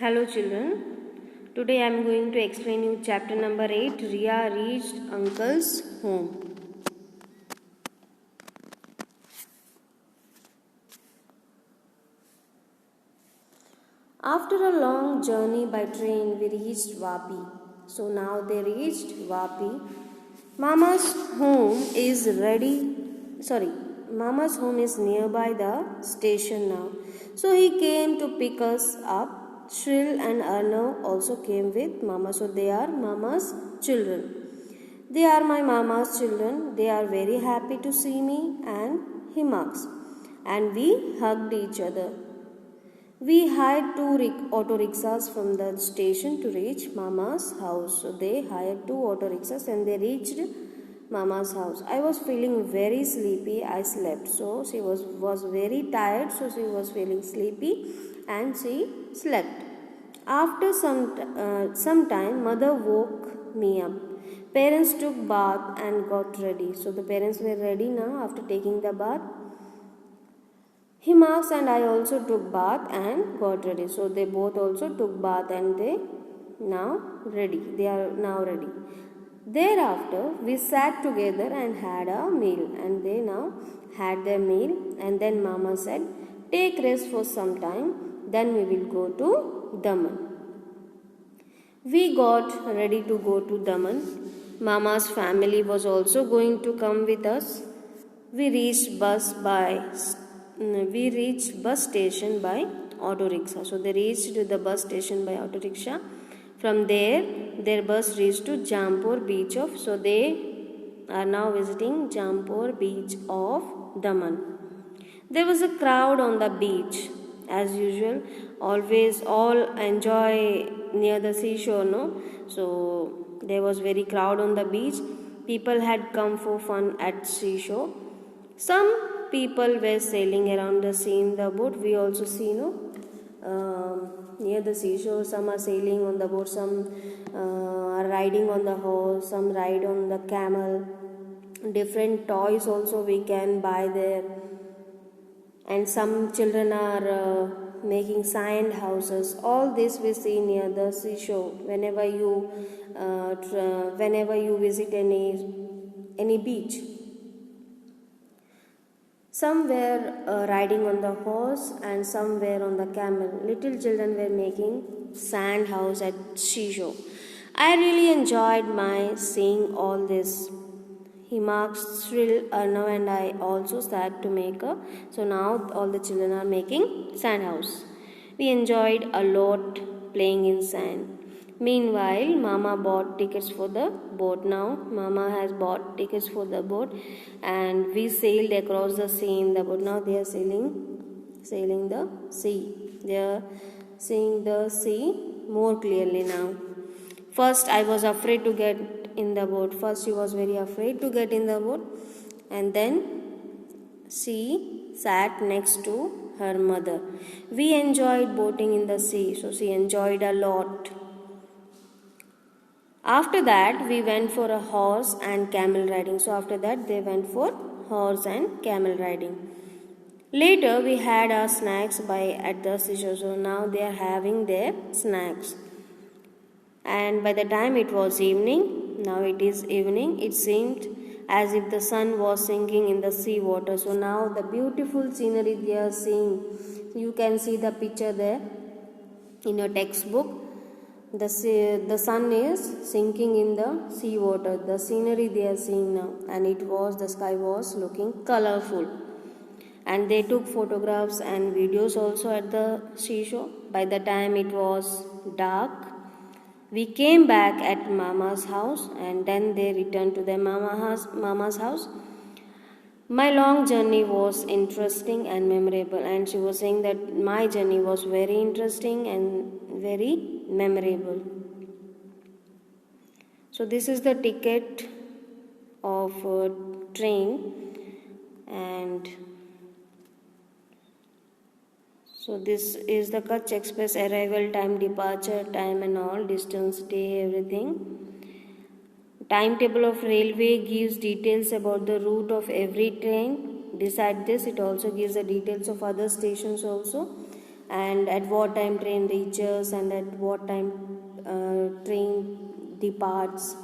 Hello children. Today I am going to explain you chapter number 8. Riya reached uncle's home. After a long journey by train we reached Vapi. So now they reached Vapi. Mama's home is ready. Mama's home is nearby the station now. So he came to pick us up. Shrill and Arnav also came with Mama. So they are Mama's children. They are my Mama's children. They are very happy to see me and Himax. And we hugged each other. We hired two auto rickshaws from the station to reach Mama's house. So they hired two auto rickshaws and they reached Mama's house. I was feeling very sleepy. I slept. So she was very tired. So she was feeling sleepy and she slept. After some time, mother woke me up. Parents took bath and got ready. So the parents were ready now after taking the bath. Himax and I also took bath and got ready. So they both also took bath and they now ready. They are now ready. Thereafter, we sat together and had a meal. And they now had their meal. And then Mama said, take rest for some time. Then we will go to Daman. We got ready to go to Daman. Mama's family was also going to come with us. We reached bus station by auto rickshaw. So they reached the bus station by auto rickshaw. From there, their bus reached to Jampur beach of. So they are now visiting Jampur beach of Daman. There was a crowd on the beach. As usual, always all enjoy near the seashore, no? So there was very crowd on the beach. People had come for fun at seashore. Some people were sailing around the sea in the boat. We also see, near the seashore, some are sailing on the boat, some are riding on the horse, some ride on the camel. Different toys also we can buy there. And some children are making sand houses. All this we see near the seashore. Whenever you visit any beach. Some were riding on the horse and some were on the camel. Little children were making sand house at seashore. I really enjoyed my seeing all this. Himax, Shrill, Arnav and I also sat to make so now all the children are making sand house. We enjoyed a lot playing in sand. Meanwhile, Mama bought tickets for the boat. Now Mama has bought tickets for the boat and we sailed across the sea in the boat. Now they are sailing the sea. They are seeing the sea more clearly now. First I was afraid to get in the boat. First she was very afraid to get in the boat and then she sat next to her mother. We enjoyed boating in the sea, so she enjoyed a lot. After that we went for a horse and camel riding. So after that they went for horse and camel riding. Later we had our snacks at the seashore. So now they are having their snacks. And by the time it was evening, now it is evening, it seemed as if the sun was sinking in the sea water. So now the beautiful scenery they are seeing, you can see the picture there in your textbook. The sun is sinking in the sea water. The scenery they are seeing now, and the sky was looking colorful. And they took photographs and videos also at the seashore. By the time it was dark, we came back at Mama's house and then they returned to their Mama's house. My long journey was interesting and memorable, and she was saying that my journey was very interesting and very memorable. So this is the ticket of train, and so this is the Kutch Express arrival time, departure time and all, distance, day, everything. Timetable of railway gives details about the route of every train. Beside this, it also gives the details of other stations also. and at what time train reaches and at what time train departs,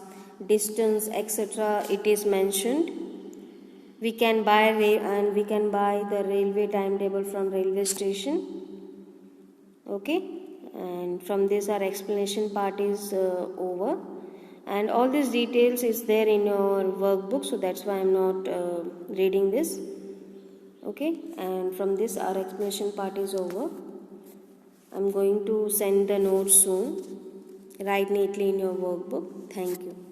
distance, etc. it is mentioned. We can buy the railway timetable from railway station. Okay, and from this our explanation part is over, and all these details is there in your workbook, so that's why I'm not reading this. Okay, and from this our explanation part is over. I'm going to send the notes soon. Write neatly in your workbook. Thank you.